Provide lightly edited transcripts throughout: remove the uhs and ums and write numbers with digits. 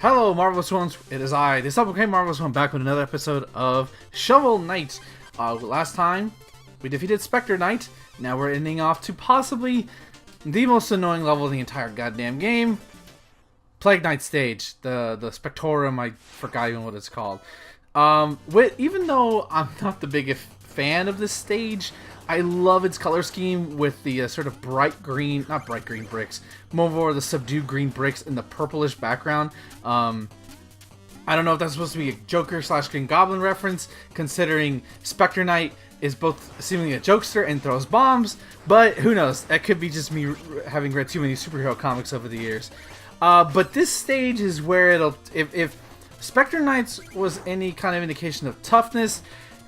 Hello, Marvelous Ones. It is I, the Supplicate Marvelous One, back with another episode of Shovel Knight. Last time, we defeated Spectre Knight. Now we're ending off to possibly the most annoying level of the entire goddamn game. Plague Knight stage. The Spectorum, I forgot even what it's called. Even though I'm not the biggest fan of this stage, I love its color scheme with the sort of bright green, not bright green bricks, more the subdued green bricks in the purplish background. I don't know if that's supposed to be a Joker / Green Goblin reference, considering Spectre Knight is both seemingly a jokester and throws bombs, but who knows? That could be just me having read too many superhero comics over the years. But this stage is where if Spectre Knights was any kind of indication of toughness,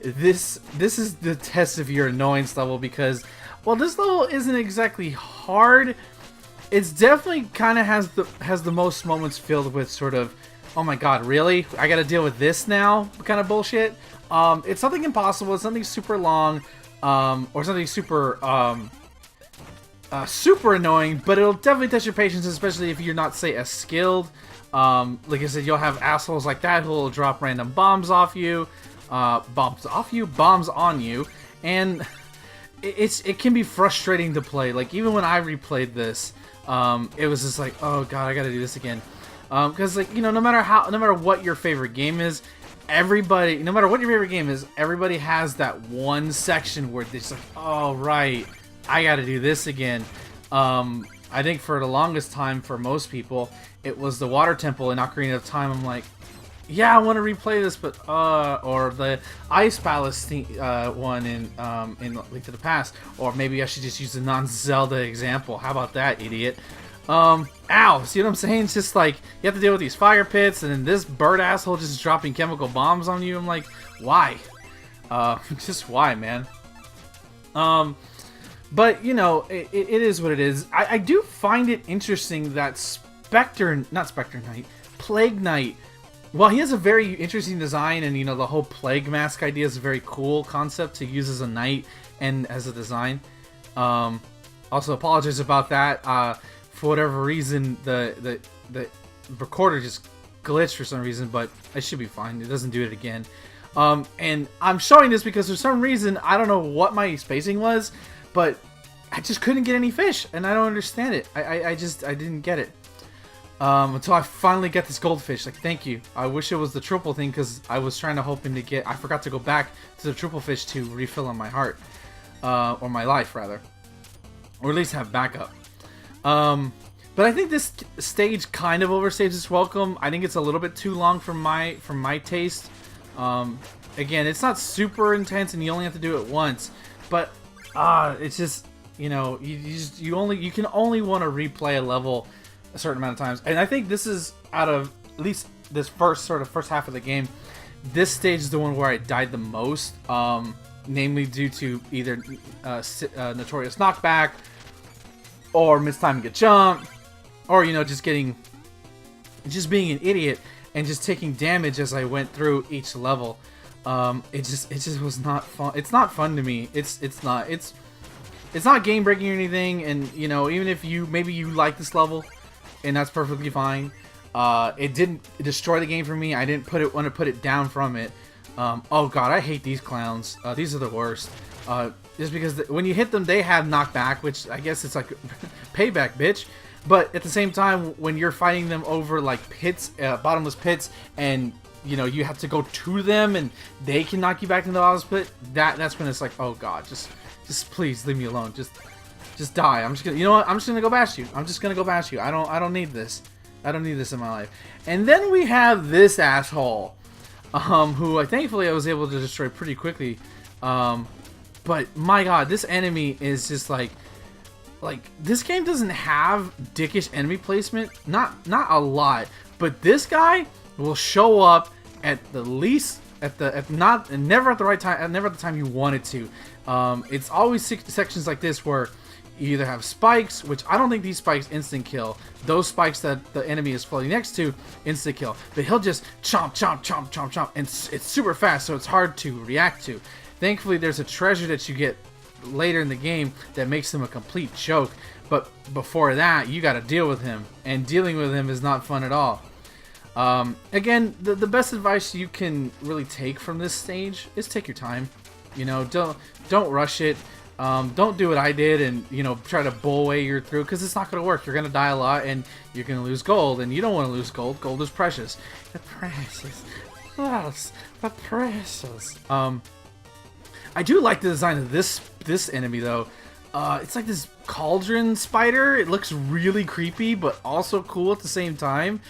this is the test of your annoyance level, because while this level isn't exactly hard, it's definitely kind of has the most moments filled with sort of, oh my god, really? I gotta deal with this now kind of bullshit. It's nothing impossible, it's nothing super long, or something super super annoying, but it'll definitely test your patience, especially if you're not, say, as skilled. Like I said, you'll have assholes like that who will drop random bombs on you, and it can be frustrating to play. Like, even when I replayed this, it was just like, oh god, I gotta do this again. Because, like, you know, no matter what your favorite game is, everybody has that one section where they're just like, oh right, I gotta do this again. I think for the longest time, for most people, it was the Water Temple in Ocarina of Time. I'm like, yeah, I want to replay this, but or the Ice Palace one in Link to the Past, or maybe I should just use the non-Zelda example. How about that, idiot? Ow! See what I'm saying? It's just like you have to deal with these fire pits, and then this bird asshole just dropping chemical bombs on you. I'm like, why? Just why, man? But you know, it is what it is. I do find it interesting that Plague Knight. Well, he has a very interesting design, and you know, the whole plague mask idea is a very cool concept to use as a knight and as a design. Also, apologize about that. For whatever reason, the recorder just glitched for some reason, but it should be fine. It doesn't do it again. And I'm showing this because for some reason, I don't know what my spacing was, but I just couldn't get any fish, and I don't understand it. I didn't get it. Until I finally get this goldfish. Like, thank you. I wish it was the triple thing, because I was hoping to get. I forgot to go back to the triple fish to refill on my heart, or my life rather, or at least have backup. But I think this stage kind of overstays its welcome. I think it's a little bit too long for my taste. Again, it's not super intense, and you only have to do it once. But it's just, you know, you can only want to replay a level a certain amount of times, and I think this is, out of at least this first half of the game, this stage is the one where I died the most, namely due to either notorious knockback, or mistiming a jump, or, you know, just being an idiot and just taking damage as I went through each level. It just was not fun. It's not fun to me. It's not game breaking or anything, and you know, even if maybe you like this level, and that's perfectly fine. It didn't destroy the game for me. I didn't want to put it down from it. Oh god, I hate these clowns. These are the worst. Just because when you hit them, they have knockback, which I guess it's like payback, bitch. But at the same time, when you're fighting them over like pits, bottomless pits, and you know, you have to go to them, and they can knock you back into the bottomless pit. That's when it's like, oh god, just please leave me alone. Just die. I'm just gonna, you know what? I'm just gonna go bash you. I don't need this. I don't need this in my life. And then we have this asshole, who thankfully I was able to destroy pretty quickly. But my god, this enemy is just like this game doesn't have dickish enemy placement. Not a lot, but this guy will show up at the least never at the right time, never at the time you want it to. It's always sections like this where you either have spikes, which I don't think these spikes instant kill. Those spikes that the enemy is floating next to, instant kill. But he'll just chomp, chomp, chomp, chomp, chomp, and it's super fast, so it's hard to react to. Thankfully, there's a treasure that you get later in the game that makes him a complete joke. But before that, you got to deal with him, and dealing with him is not fun at all. Again, the best advice you can really take from this stage is take your time. You know, don't rush it. Don't do what I did and, you know, try to bull way your through, because it's not going to work. You're going to die a lot and you're going to lose gold, and you don't want to lose gold. Gold is precious. The precious. Yes, the precious. I do like the design of this enemy though. It's like this cauldron spider. It looks really creepy, but also cool at the same time.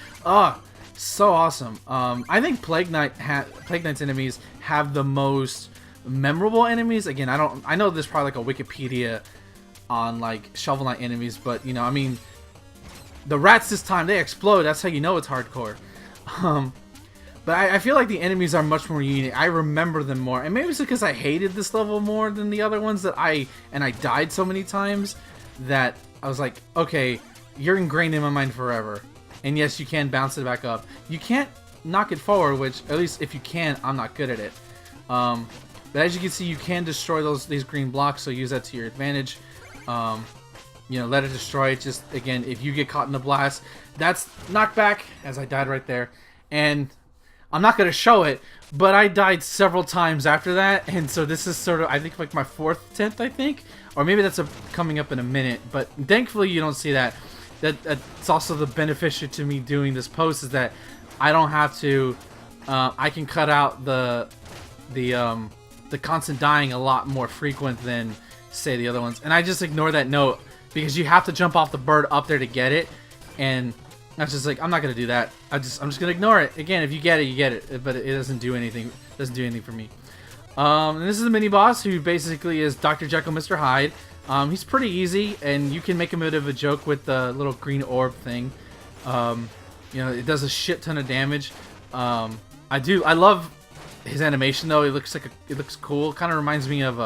So awesome. I think Plague Knight's enemies have the most memorable enemies. Again, I know there's probably like a Wikipedia on like Shovel Knight enemies, but you know, I mean, the rats this time, they explode. That's how you know it's hardcore. But I feel like the enemies are much more unique. I remember them more, and maybe it's because I hated this level more than the other ones that I died so many times that I was like, okay, you're ingrained in my mind forever. And yes, you can bounce it back up. You can't knock it forward, which, at least if you can, I'm not good at it. But as you can see, you can destroy these green blocks, so use that to your advantage. You know, let it destroy it. Just, again, if you get caught in the blast, that's knockback, as I died right there. And I'm not going to show it, but I died several times after that, and so this is sort of, I think, like my 4th attempt, I think? Or maybe that's coming up in a minute, but thankfully you don't see that. That's also the beneficial to me doing this post, is that I don't have to, I can cut out the constant dying a lot more frequent than, say, the other ones. And I just ignore that note, because you have to jump off the bird up there to get it, and I was just like, I'm not gonna do that. I'm just gonna ignore it. Again, if you get it, you get it. But it doesn't do anything. It doesn't do anything for me. And this is the mini boss, who basically is Dr. Jekyll, Mr. Hyde. He's pretty easy, and you can make a bit of a joke with the little green orb thing. You know, it does a shit ton of damage. I love his animation though. It looks cool. Kind of reminds me of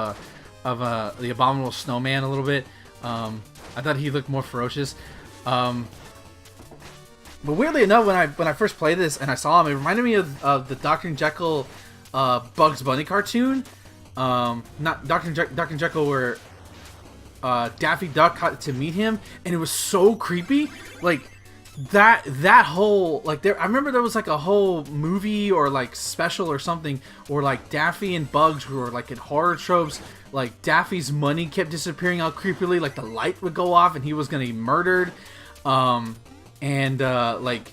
the Abominable Snowman a little bit. I thought he looked more ferocious. But weirdly enough, when I first played this and I saw him, it reminded me of the Dr. Jekyll Bugs Bunny cartoon. Not Dr. Jekyll, where Daffy Duck got to meet him, and it was so creepy. Like that whole, like, I remember there was like a whole movie or like special or something where like Daffy and Bugs were like in horror tropes. Like Daffy's money kept disappearing out creepily. Like the light would go off and he was gonna be murdered. And like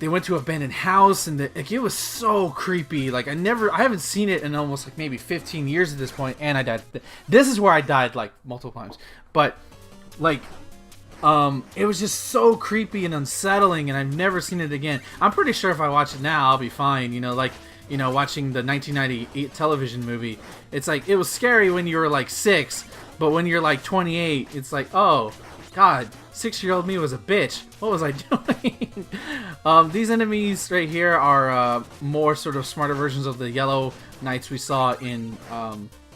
they went to an abandoned house, and like, it was so creepy. Like I haven't seen it in almost like maybe 15 years at this point, and I died. This is where I died like multiple times. But like it was just so creepy and unsettling, and I've never seen it again. I'm pretty sure if I watch it now, I'll be fine. You know, like, you know, watching the 1998 television movie, it's like, it was scary when you were like 6, but when you're like 28, it's like, oh God, 6-year-old me was a bitch. What was I doing? These enemies right here are more sort of smarter versions of the yellow knights we saw in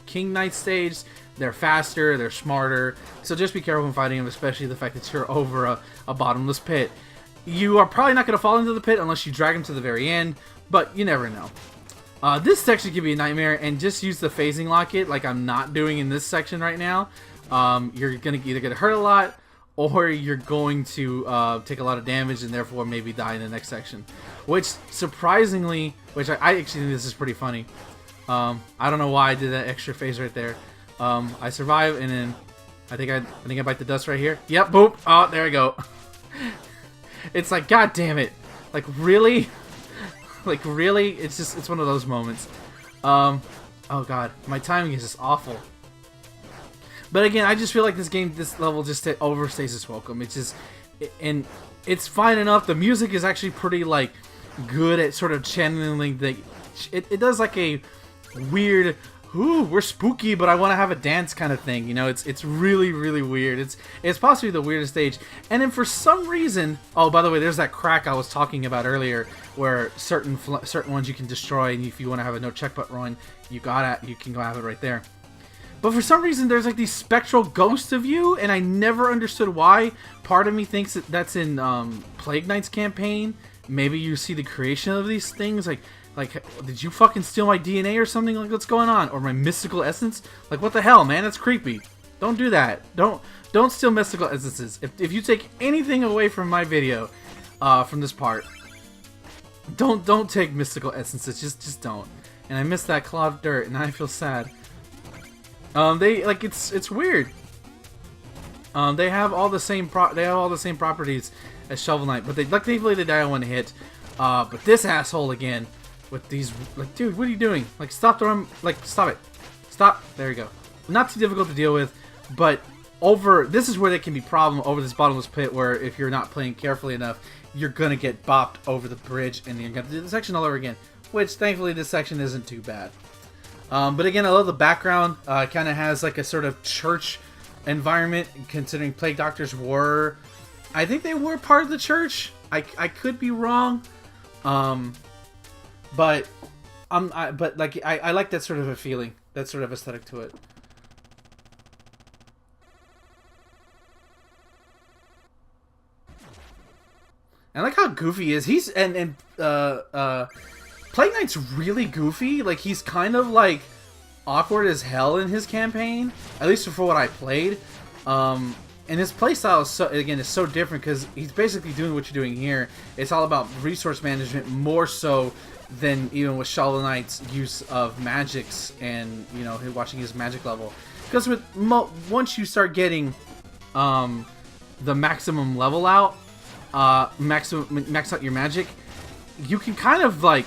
King Knight stage. They're faster, they're smarter, so just be careful when fighting them, especially the fact that you're over a bottomless pit. You are probably not going to fall into the pit unless you drag them to the very end, but you never know. This section can be a nightmare, and just use the phasing locket like I'm not doing in this section right now. You're going to either get hurt a lot, or you're going to take a lot of damage and therefore maybe die in the next section. Which, surprisingly, I actually think this is pretty funny. I don't know why I did that extra phase right there. I survive, and then I think I bite the dust right here. Yep, boop. Oh, there we go. It's like, God damn it. Like, really? Like, really? It's one of those moments. Oh God, my timing is just awful. But again, I just feel like this level just overstays its welcome. It's just, and it's fine enough. The music is actually pretty, like, good at sort of channeling it does like a weird, ooh, we're spooky, but I want to have a dance kind of thing. You know, it's really, really weird. It's possibly the weirdest stage. And then for some reason, oh, by the way, there's that crack I was talking about earlier, where certain ones you can destroy, and if you want to have a no check button run, you can go have it right there. But for some reason, there's like these spectral ghosts of you, and I never understood why. Part of me thinks that's in Plague Knight's campaign. Maybe you see the creation of these things, like, did you fucking steal my DNA or something? Like, what's going on? Or my mystical essence? Like, what the hell, man? That's creepy. Don't do that. Don't steal mystical essences. If you take anything away from my video, from this part, Don't take mystical essences. Just don't. And I missed that cloud of dirt, and I feel sad. It's weird. They have all the same properties as Shovel Knight, but thankfully they die on one hit. But this asshole again with these, like, dude, what are you doing? Like, stop throwing, like, stop it, stop. There you go. Not too difficult to deal with, but this is where there can be problem over this bottomless pit, where if you're not playing carefully enough, you're gonna get bopped over the bridge, and you're gonna do the section all over again. Which thankfully this section isn't too bad. But again, I love the background. It kind of has like a sort of church environment, considering Plague Doctors were, I think they were part of the church. I could be wrong, but I like that sort of a feeling, that sort of aesthetic to it. I like how goofy he is. He's Plague Knight's really goofy. Like, he's kind of like awkward as hell in his campaign, at least for what I played. And his playstyle is so different, because he's basically doing what you're doing here. It's all about resource management, more so than even with Shovel Knight's use of magics and, you know, watching his magic level. Because with once you start getting the maximum level out, max out your magic, you can kind of like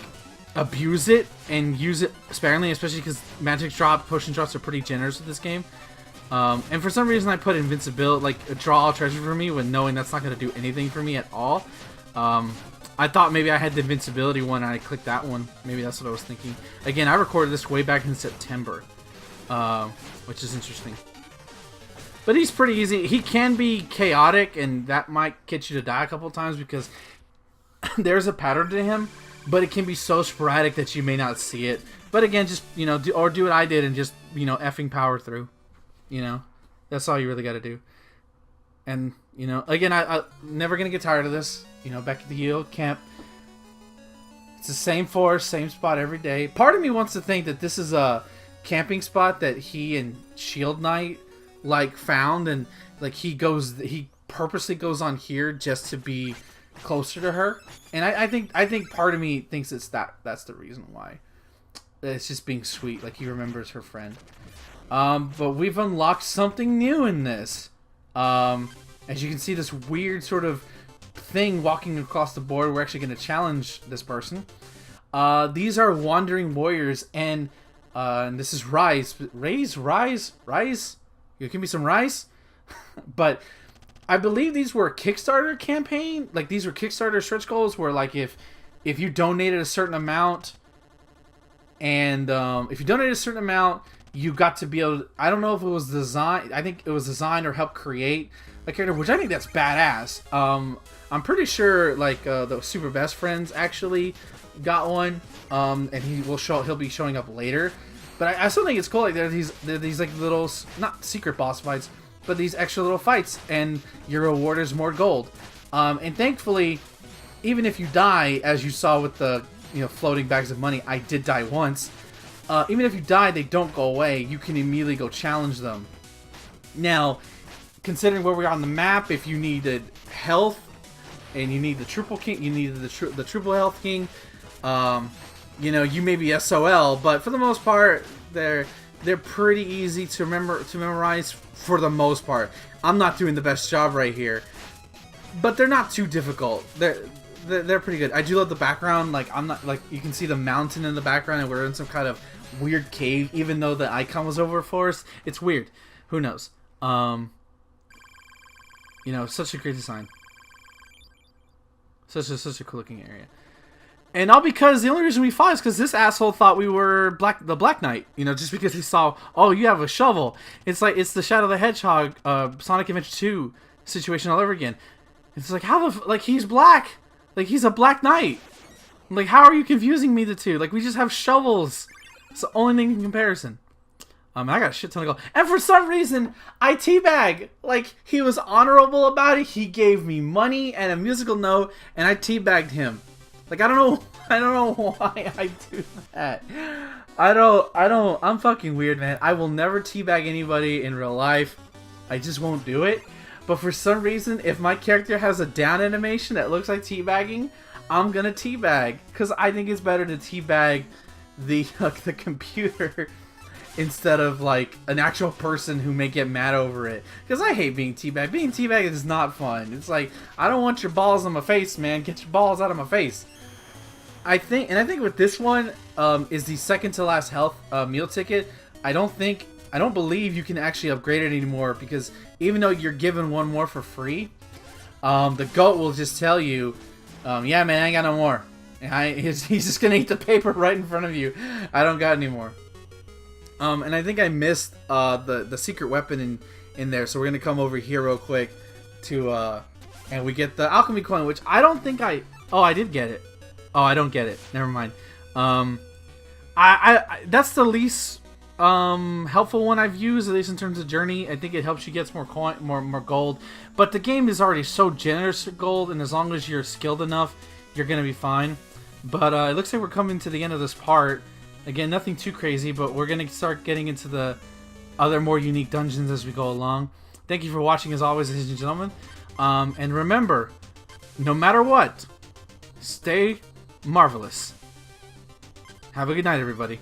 abuse it and use it sparingly, especially because magic potion drops are pretty generous with this game. And for some reason I put invincibility, like draw all treasure for me, when knowing that's not going to do anything for me at all. I thought maybe I had the invincibility one and I clicked that one. Maybe that's what I was thinking. Again, I recorded this way back in September, which is interesting. But he's pretty easy. He can be chaotic, and that might get you to die a couple times, because there's a pattern to him, but it can be so sporadic that you may not see it. But again, just, you know, do what I did and just, you know, effing power through. You know, that's all you really got to do. And, you know, again, I'm never going to get tired of this. You know, back at the yield camp, it's the same forest, same spot every day. Part of me wants to think that this is a camping spot that he and Shield Knight like found, and like he purposely goes on here just to be closer to her. And I think part of me thinks that's the reason why. It's just being sweet, like he remembers her friend. But we've unlocked something new in this. As you can see, this weird sort of thing walking across the board. We're actually going to challenge this person. These are wandering warriors, and this is Rise. You give me some rice. But I believe these were a Kickstarter campaign. Like, these were Kickstarter stretch goals where, like, if you donated a certain amount, and if you donated a certain amount, you got to be able to, I don't know if it was designed, I think it was designed or helped create a character, which I think that's badass. I'm pretty sure, like, the Super Best Friends actually got one, and he'll be showing up later. But I still think it's cool. Like, there are these like little, not secret boss fights, but these extra little fights, and your reward is more gold. And thankfully, even if you die, as you saw with the, you know, floating bags of money, I did die once. Even if you die, they don't go away. You can immediately go challenge them. Now, considering where we are on the map, if you needed health and you need the triple king, you need the triple health king. You know, you may be SOL, but for the most part, they're pretty easy to memorize for the most part. I'm not doing the best job right here, but they're not too difficult. They're pretty good. I do love the background. Like, I'm not, like, you can see the mountain in the background, and we're in some kind of weird cave, even though the icon was over a forest. It's weird. Who knows? You know, such a great design. Such a cool looking area. And all because the only reason we fought is because this asshole thought we were the Black Knight. You know, just because he saw, oh, you have a shovel. It's like, it's the Shadow the Hedgehog, Sonic Adventure 2 situation all over again. It's like, how the, like, he's black. Like, he's a Black Knight. Like, how are you confusing me the two? Like, we just have shovels. It's the only thing in comparison. I got a shit ton of gold. And for some reason, I teabag. Like, he was honorable about it. He gave me money and a musical note, and I teabagged him. Like, I don't know why I do that. I'm fucking weird, man. I will never teabag anybody in real life. I just won't do it. But for some reason, if my character has a down animation that looks like teabagging, I'm gonna teabag because I think it's better to teabag the the computer instead of like an actual person who may get mad over it. Because I hate being teabagged. Being teabagged is not fun. It's like, I don't want your balls on my face, man. Get your balls out of my face. I think with this one is the second to last health meal ticket. I don't believe you can actually upgrade it anymore because even though you're given one more for free, the goat will just tell you, yeah, man, I ain't got no more. And he's just gonna eat the paper right in front of you. I don't got any more. And I think I missed the secret weapon in there, so we're gonna come over here real quick to and we get the alchemy coin, which I don't think I did get it. Oh, I don't get it. Never mind. I that's the least helpful one I've used, at least in terms of journey. I think it helps you get more coin, more gold. But the game is already so generous with gold, and as long as you're skilled enough, you're gonna be fine. But it looks like we're coming to the end of this part. Again, nothing too crazy, but we're gonna start getting into the other more unique dungeons as we go along. Thank you for watching, as always, ladies and gentlemen. And remember, no matter what, stay marvelous. Have a good night, everybody.